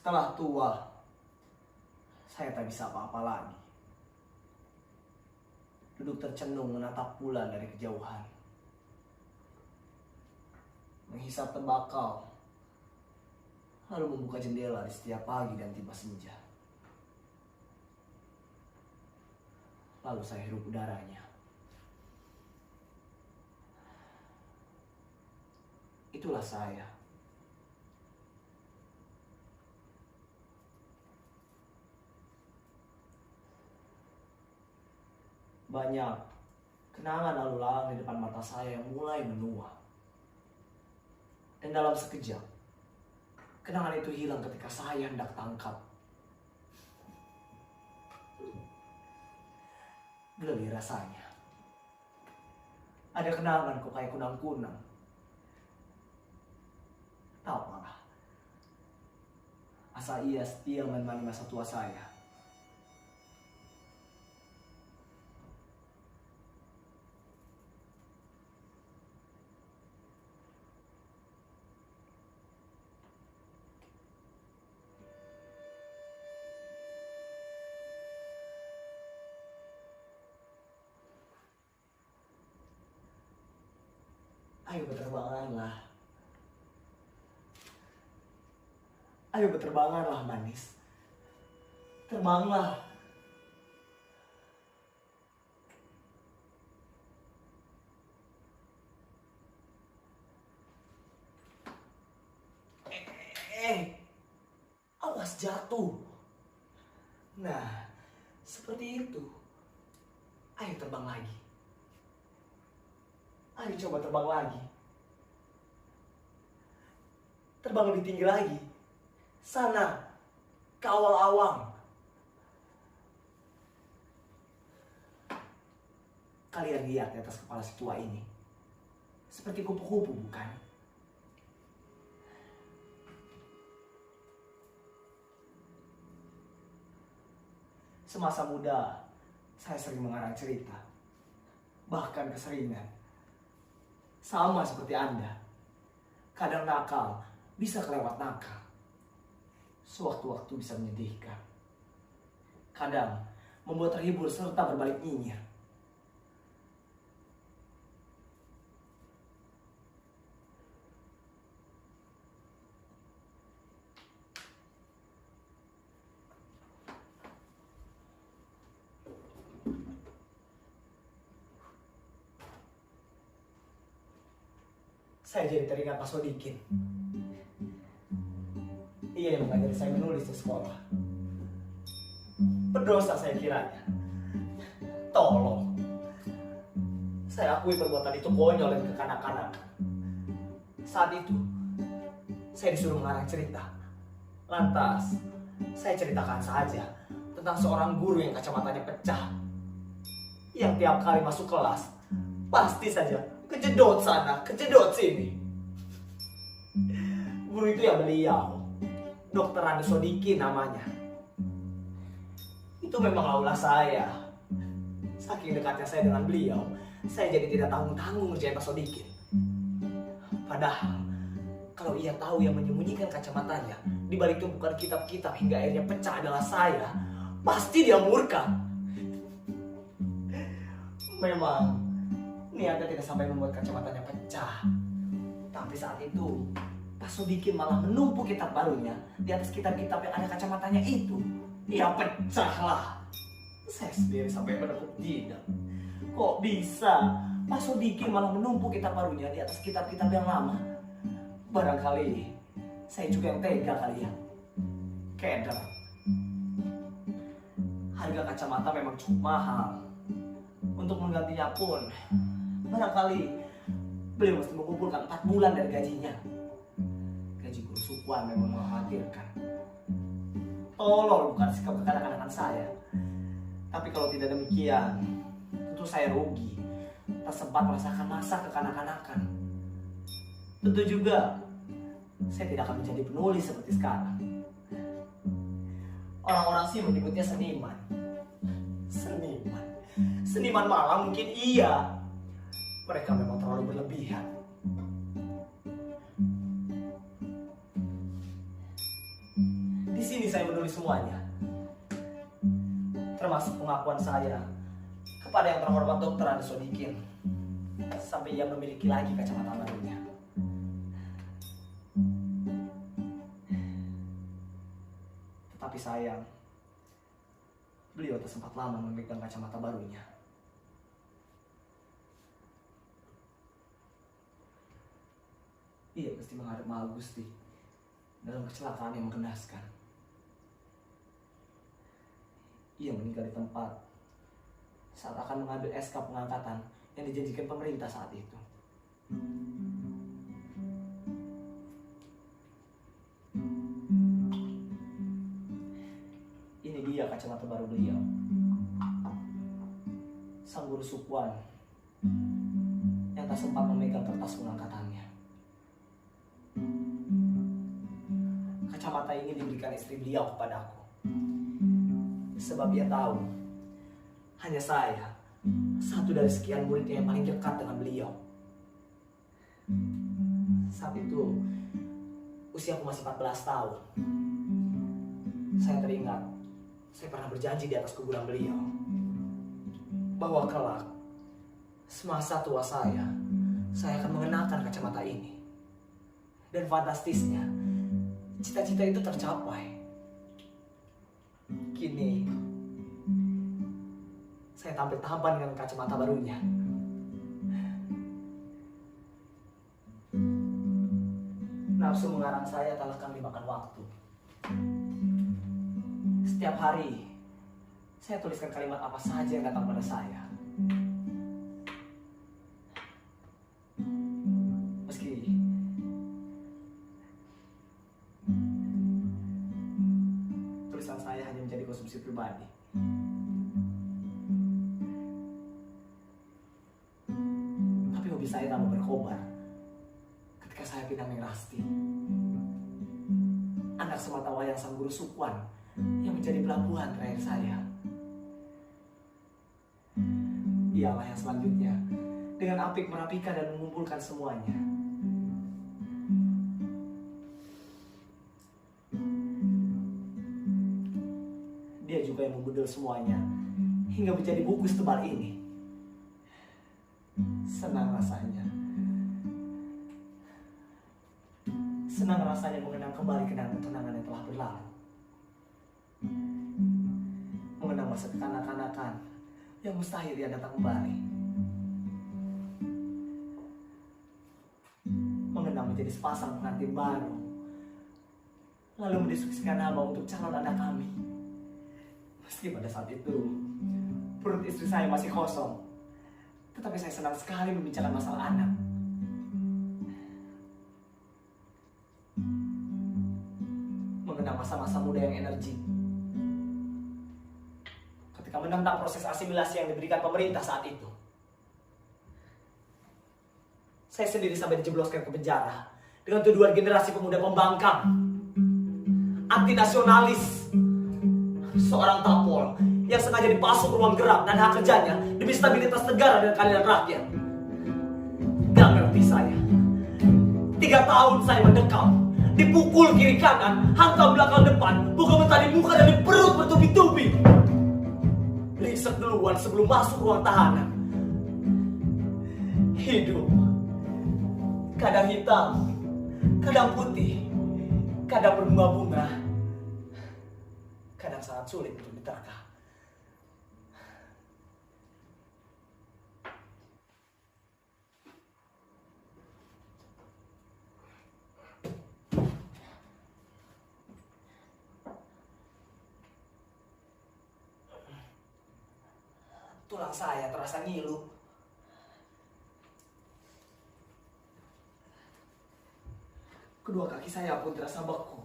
Setelah tua, saya tak bisa apa-apa lagi. Duduk tercenung menatap bulan dari kejauhan. Menghisap tembakau, lalu membuka jendela di setiap pagi dan tiba senja. Lalu saya hirup udaranya. Itulah saya. Banyak kenangan lalu lalang di depan mata saya yang mulai menua. Dan dalam sekejap, kenangan itu hilang ketika saya hendak tangkap. Geli rasanya. Ada kenangan kok kayak kunang-kunang. Tak apalah. Asal ia setia menemani masa tua saya. Ayo berterbanganlah. Ayo berterbanganlah manis. Terbanglah. Awas jatuh. Nah, seperti itu. Ayo terbang lagi. Ayo coba terbang lagi. Terbang lebih tinggi lagi. Sana, ke awal-awang. Kalian lihat di atas kepala si tua ini. Seperti kupu-kupu, bukan? Semasa muda, saya sering mengarang cerita. Bahkan keseringan. Sama seperti Anda. Kadang nakal, bisa kelewat nakal. Sewaktu-waktu bisa menyedihkan. Kadang membuat terhibur serta berbalik nyinyir. Saya jadi teringat Pak Sodikin. Ia yang mengajari saya menulis di sekolah. Berdosa saya kiranya. Tolong. Saya akui perbuatan itu konyol dan kekanak-kanakan. Saat itu, saya disuruh mengarang cerita. Lantas, saya ceritakan saja tentang seorang guru yang kacamatanya pecah. Yang tiap kali masuk kelas, pasti saja kejedot sana, kejedot sini. Guru itu ya beliau, Dr. Andi Sodikin namanya. Itu memang aula saya. Saking dekatnya saya dengan beliau, saya jadi tidak tanggung-tanggung ngerjain Pak Sodikin. Padahal, kalau ia tahu yang menyembunyikan kacamatanya di balik tumpukan kitab-kitab hingga akhirnya pecah adalah saya, pasti dia murka. Memang niatnya tidak sampai membuat kacamatanya pecah. Tapi saat itu, Pak Sodikin malah menumpuk kitab barunya di atas kitab-kitab yang ada kacamatanya itu. Ya pecahlah. Saya sendiri sampai menepuk jidat. Kok bisa Pak Sodikin malah menumpuk kitab barunya di atas kitab-kitab yang lama? Barangkali saya juga yang tega kali ya. Keder. Harga kacamata memang cukup mahal. Untuk menggantinya pun barangkali beliau mesti mengumpulkan 4 bulan dari gajinya. Gaji guru sukuan memang mengkhawatirkan. Tolong bukan sikap kekanak-kanakan saya. Tapi kalau tidak demikian, tentu saya rugi. Tak sempat merasakan masa kekanak-kanakan. Tentu juga saya tidak akan menjadi penulis seperti sekarang. Orang-orang sih menyebutnya seniman. Seniman. Seniman malah mungkin iya. Mereka memang terlalu berlebihan. Di saya menulis semuanya. Termasuk pengakuan saya kepada yang terhormat Dr. Andi Sodikin. Sampai ia memiliki lagi kacamata barunya. Tetapi sayang, beliau tak sempat lama memegang kacamata barunya. Ia pasti menghadap Maha Gusti dalam kecelakaan yang mengenaskan. Ia meninggal di tempat saat akan mengambil SK pengangkatan yang dijanjikan pemerintah saat itu. Ini dia kacamata baru beliau. Sang guru Sukwan yang tak sempat memegang kertas pengangkatannya. Kacamata ini diberikan istri beliau kepadaku. Sebab ia tahu hanya saya satu dari sekian muridnya yang paling dekat dengan beliau. Saat itu usiaku masih 14 tahun. Saya teringat saya pernah berjanji di atas kuburan beliau bahwa kelak semasa tua saya akan mengenakan kacamata ini. Dan fantastisnya, cita-cita itu tercapai. Kini saya tampil tampan dengan kacamata barunya. Nafsu mengarang saya tak lekang dimakan waktu. Setiap hari saya tuliskan kalimat apa saja yang datang pada saya. Meski tulisan saya hanya menjadi konsumsi pribadi. Tapi hobi saya tambah berkobar ketika saya pindah Mengrasti. Anak sematawayang sang guru Sukwan yang menjadi pelabuhan terakhir saya. Ialah yang selanjutnya dengan apik merapikan dan mengumpulkan semuanya. Dia juga yang membundel semuanya hingga menjadi buku setebal ini. Senang rasanya. Senang rasanya mengenang kembali kenangan-kenangan yang telah berlalu. Mengenang masa kekanak-kanakan yang mustahil dia datang kembali. Mengenang menjadi sepasang pengantin baru, lalu mendiskusikan nama untuk calon anak kami. Meski pada saat itu perut istri saya masih kosong, tetapi saya senang sekali membicarakan masalah anak. Mengenang masa-masa muda yang energik, ketika menentang proses asimilasi yang diberikan pemerintah saat itu. Saya sendiri sampai dijebloskan ke penjara dengan tuduhan generasi pemuda pembangkang, anti nasionalis, seorang tapol yang sengaja dipasuk ruang gerak dan hak kerjanya demi stabilitas negara dan keadilan rakyat. Gak ngerti saya. 3 tahun saya mendekam, dipukul kiri kanan, hantam belakang depan, bukan mentah di muka dan di perut bertubi-tubi. Riset duluan sebelum masuk ruang tahanan. Hidup kadang hitam, kadang putih, kadang berbunga-bunga, kadang sangat sulit untuk diterka. Tulang saya terasa ngilu. Kedua kaki saya pun terasa beku.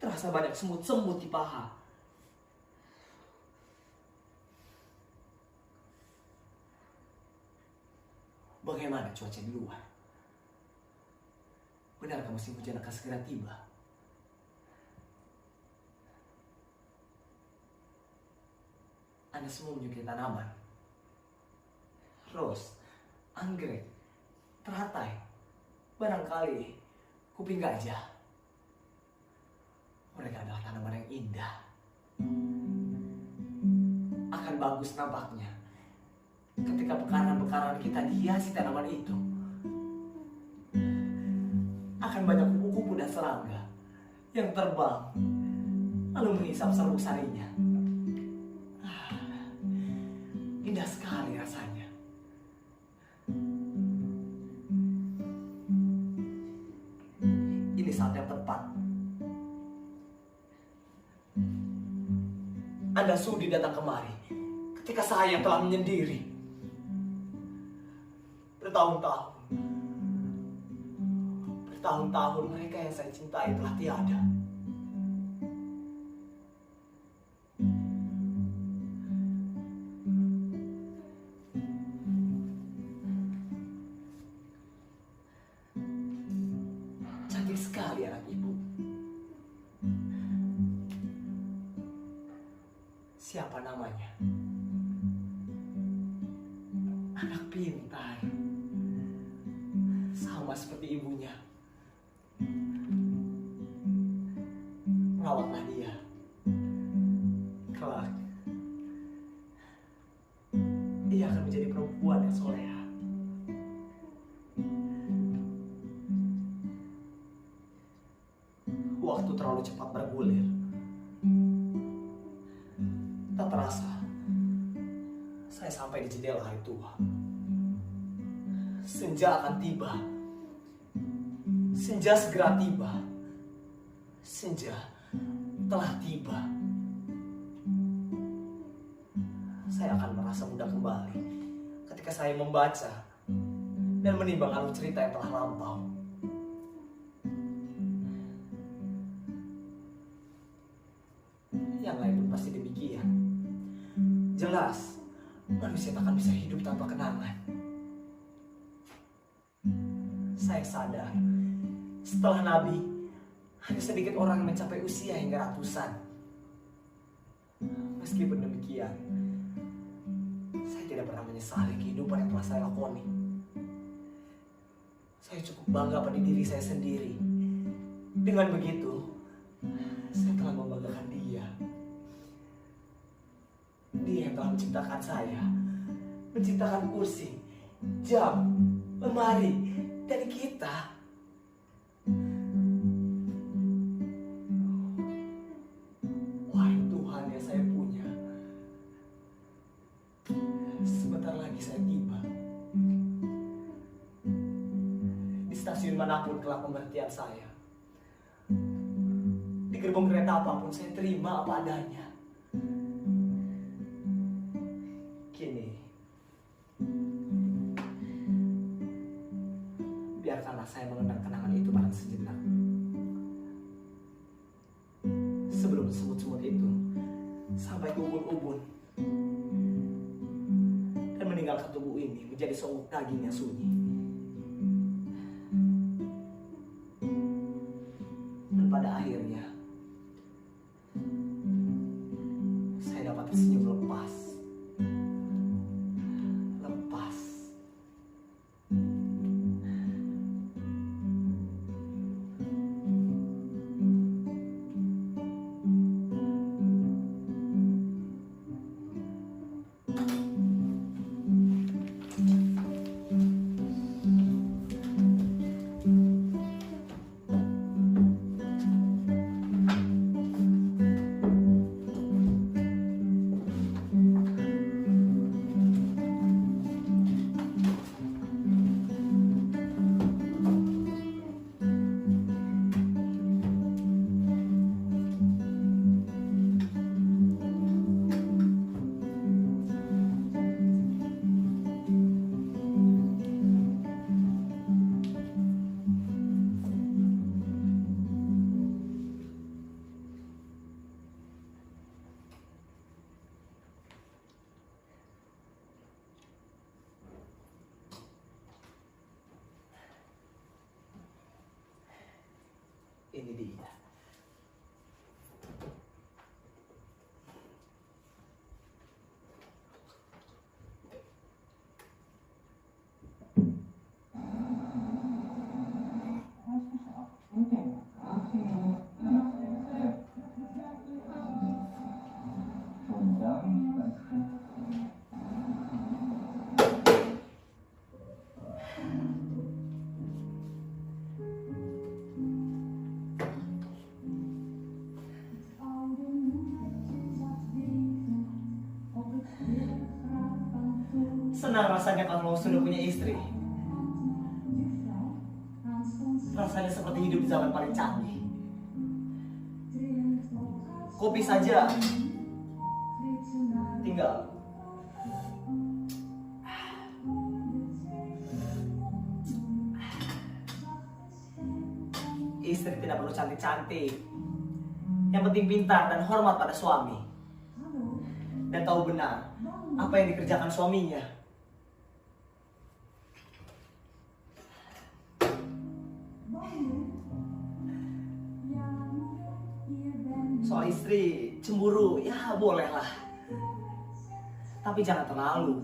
Terasa banyak semut-semut di paha. Bagaimana cuaca di luar? Benarkah musim hujan akan segera tiba? Anda semua menyukai tanaman. Ros, anggrek, teratai. Barangkali kuping gajah. Mereka adalah tanaman yang indah. Akan bagus nampaknya ketika pekarangan-pekarangan kita dihiasi tanaman itu. Akan banyak kupu-kupu dan serangga yang terbang lalu menghisap serbuk sarinya. Indah sekali rasanya. Ini saat yang tepat. Anda sudi datang kemari ketika saya telah menyendiri bertahun-tahun mereka yang saya cintai telah tiada. Cantik sekali anak ibu. Siapa namanya? Anak pintar, sama seperti ibunya. Rawatlah dia. Kelak dia akan menjadi perempuan yang soleha. Waktu terlalu cepat bergulir. Tak terasa saya sampai di jendela hari tua. Senja akan tiba. Senja segera tiba. Senja telah tiba. Saya akan merasa muda kembali ketika saya membaca dan menimbang alur cerita yang telah lampau. Yang lain pun pasti demikian. Jelas, manusia tak akan bisa hidup tanpa kenangan. Saya sadar, setelah Nabi, hanya sedikit orang yang mencapai usia hingga ratusan. Meskipun demikian, saya tidak pernah menyesali kehidupan yang telah saya lakoni. Saya cukup bangga pada diri saya sendiri. Dengan begitu, saya telah membanggakan dia. Dia yang telah menciptakan saya, menciptakan kursi, jam, lemari, dan kita. Wahai Tuhan yang saya punya, sebentar lagi saya tiba. Di stasiun manapun kelak pemberhentian saya, di gerbong kereta apapun saya terima apa adanya. Kini, biarkanlah saya mengenang kenangan itu pada sejenak. Sebelum semut-semut itu sampai ke ubun-ubun dan meninggalkan tubuh ini menjadi seonggok daging yang sunyi. Dan pada akhirnya, saya dapat tersenyum lepas. Ini dia. Senang rasanya kalau sudah punya istri. Rasanya seperti hidup di zaman paling canggih. Kopi saja tinggal. Istri tidak perlu cantik-cantik. Yang penting pintar dan hormat pada suami. Dan tahu benar apa yang dikerjakan suaminya. Soal istri, cemburu, ya bolehlah. Tapi jangan terlalu.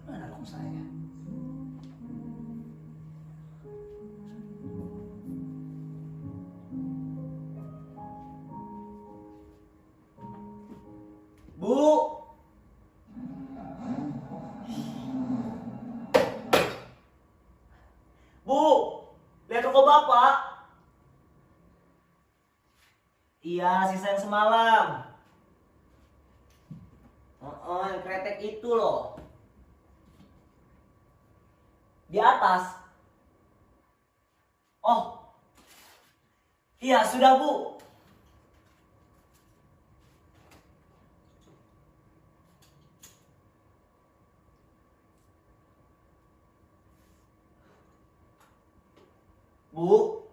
Mana rokok saya? Bu! Bu, lihat rokok Bapak. Iya, sisa yang semalam. Yang kretek itu loh. Di atas. Oh. Iya, sudah Bu. Bu,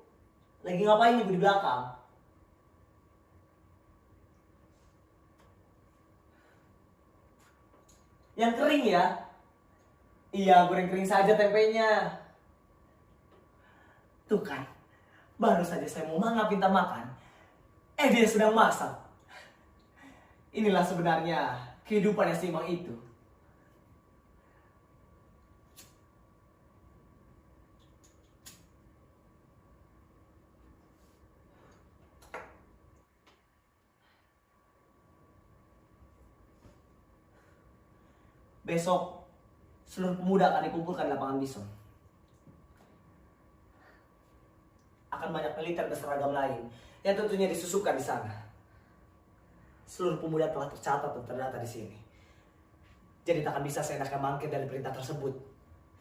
lagi ngapain Ibu di belakang? Yang kering ya? Iya, goreng kering saja tempenya. Tuh kan, baru saja saya mau minta makan. Dia sedang masak. Inilah sebenarnya kehidupan yang seimbang itu. Besok, seluruh pemuda akan dikumpulkan di lapangan Bison. Akan banyak militer berseragam lain yang tentunya disusupkan di sana. Seluruh pemuda telah tercatat dan terdata di sini. Jadi tak akan bisa seenaknya mangkir dari perintah tersebut,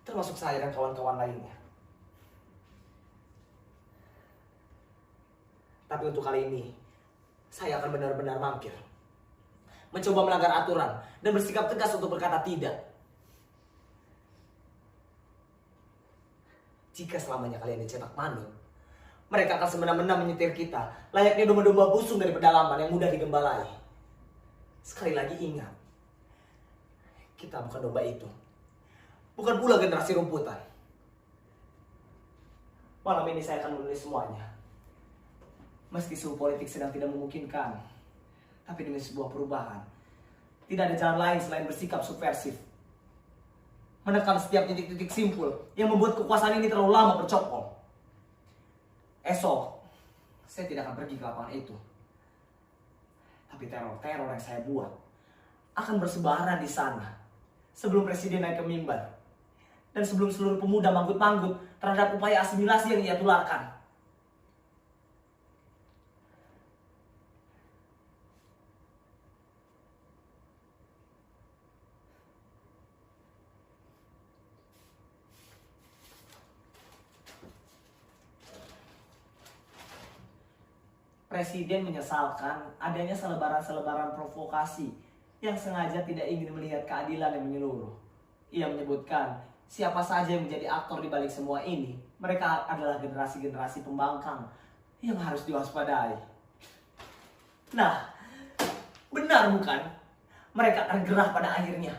termasuk saya dan kawan-kawan lainnya. Tapi untuk kali ini, saya akan benar-benar mangkir. Mencoba melanggar aturan dan bersikap tegas untuk berkata tidak. Jika selamanya kalian dicetak manik, mereka akan semena-mena menyetir kita layaknya domba-domba busung dari pedalaman yang mudah digembalai. Sekali lagi ingat, kita bukan domba itu. Bukan pula generasi rumputan. Malam ini saya akan menulis semuanya. Meski suhu politik sedang tidak memungkinkan, tapi demi sebuah perubahan, tidak ada jalan lain selain bersikap subversif. Menekan setiap titik-titik simpul yang membuat kekuasaan ini terlalu lama bercokol. Esok, saya tidak akan pergi ke lapangan itu. Tapi teror-teror yang saya buat akan bersebaran di sana sebelum presiden naik ke mimbar. Dan sebelum seluruh pemuda manggut-manggut terhadap upaya asimilasi yang ia tularkan. Presiden menyesalkan adanya selebaran-selebaran provokasi yang sengaja tidak ingin melihat keadilan yang menyeluruh. Ia menyebutkan siapa saja yang menjadi aktor di balik semua ini, mereka adalah generasi-generasi pembangkang yang harus diwaspadai. Nah, benar bukan? Mereka akan gerah pada akhirnya.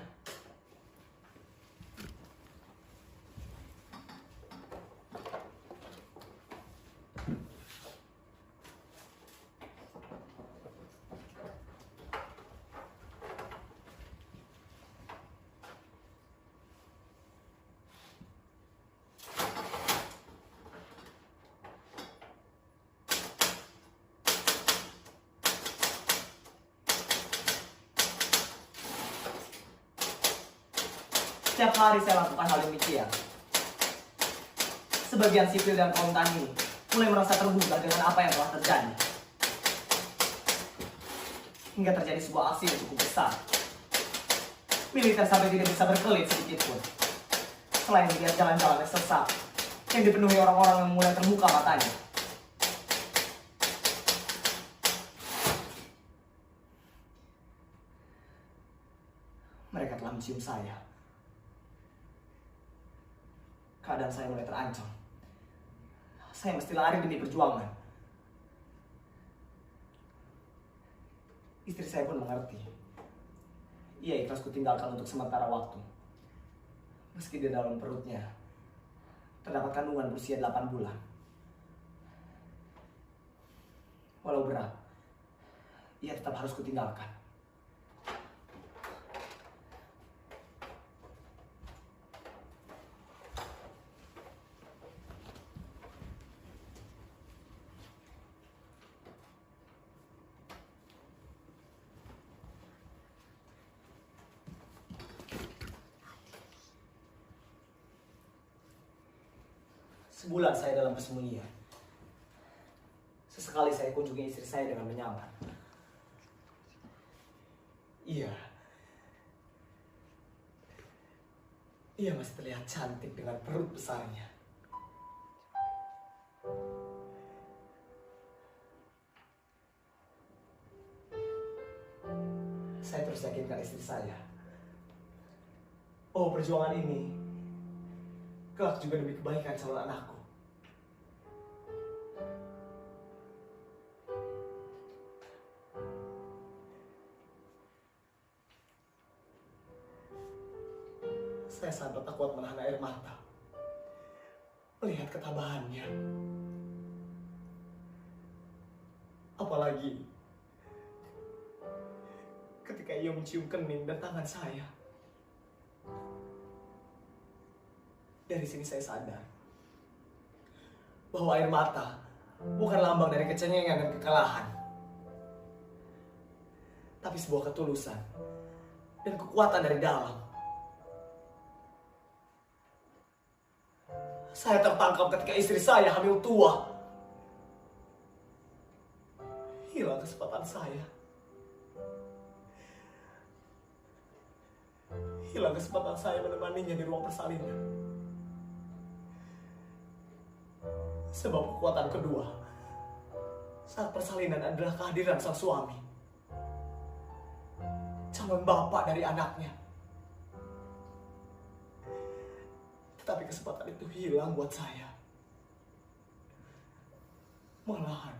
Setiap hari saya lakukan hal demikian. sebagian sipil dan kaum tani mulai merasa tergugah dengan apa yang telah terjadi. Hingga terjadi sebuah aksi yang cukup besar. Militer sampai tidak bisa berkelit sedikit pun. Selain melihat jalan-jalan yang sesak, yang dipenuhi orang-orang yang mulai terbuka matanya. Mereka telah mencium saya. Keadaan saya mulai terancam. Saya mesti lari demi perjuangan. Istri saya pun mengerti. Ia ikhlas kutinggalkan untuk sementara waktu. Meski di dalam perutnya terdapat kandungan berusia 8 bulan. Walau berat, ia tetap harus kutinggalkan. Sebulan saya dalam persembunyian. Sesekali saya kunjungi istri saya dengan menyamar. Iya. Ia masih terlihat cantik dengan perut besarnya. Saya terus yakinkan istri saya. Oh, perjuangan ini kelak juga demi kebaikan calon anakku. Saya sangat tak kuat menahan air mata melihat ketabahannya. Apalagi ketika ia mencium kening dan tangan saya. Dari sini saya sadar bahwa air mata bukan lambang dari kecengengan dan kekalahan, tapi sebuah ketulusan dan kekuatan dari dalam. Saya tertangkap ketika istri saya hamil tua. Hilang kesempatan saya. Hilang kesempatan saya menemaninya di ruang persalinan. Sebab kekuatan kedua saat persalinan adalah kehadiran sang suami, calon bapak dari anaknya. Tetapi kesempatan itu hilang buat saya. Malahan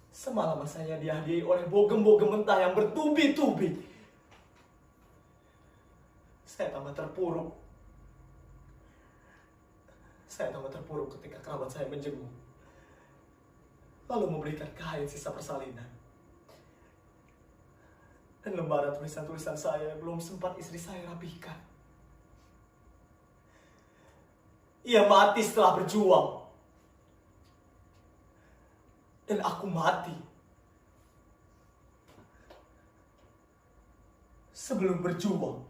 semalam saya dihadiahi oleh bogem-bogem mentah yang bertubi-tubi. Saya tambah terpuruk. Saya tambah terpuruk ketika kerabat saya menjenguk, lalu memberikan kain sisa persalinan dan lembaran tulisan-tulisan saya yang belum sempat istri saya rapikan. Ia mati setelah berjuang, dan aku mati sebelum berjuang.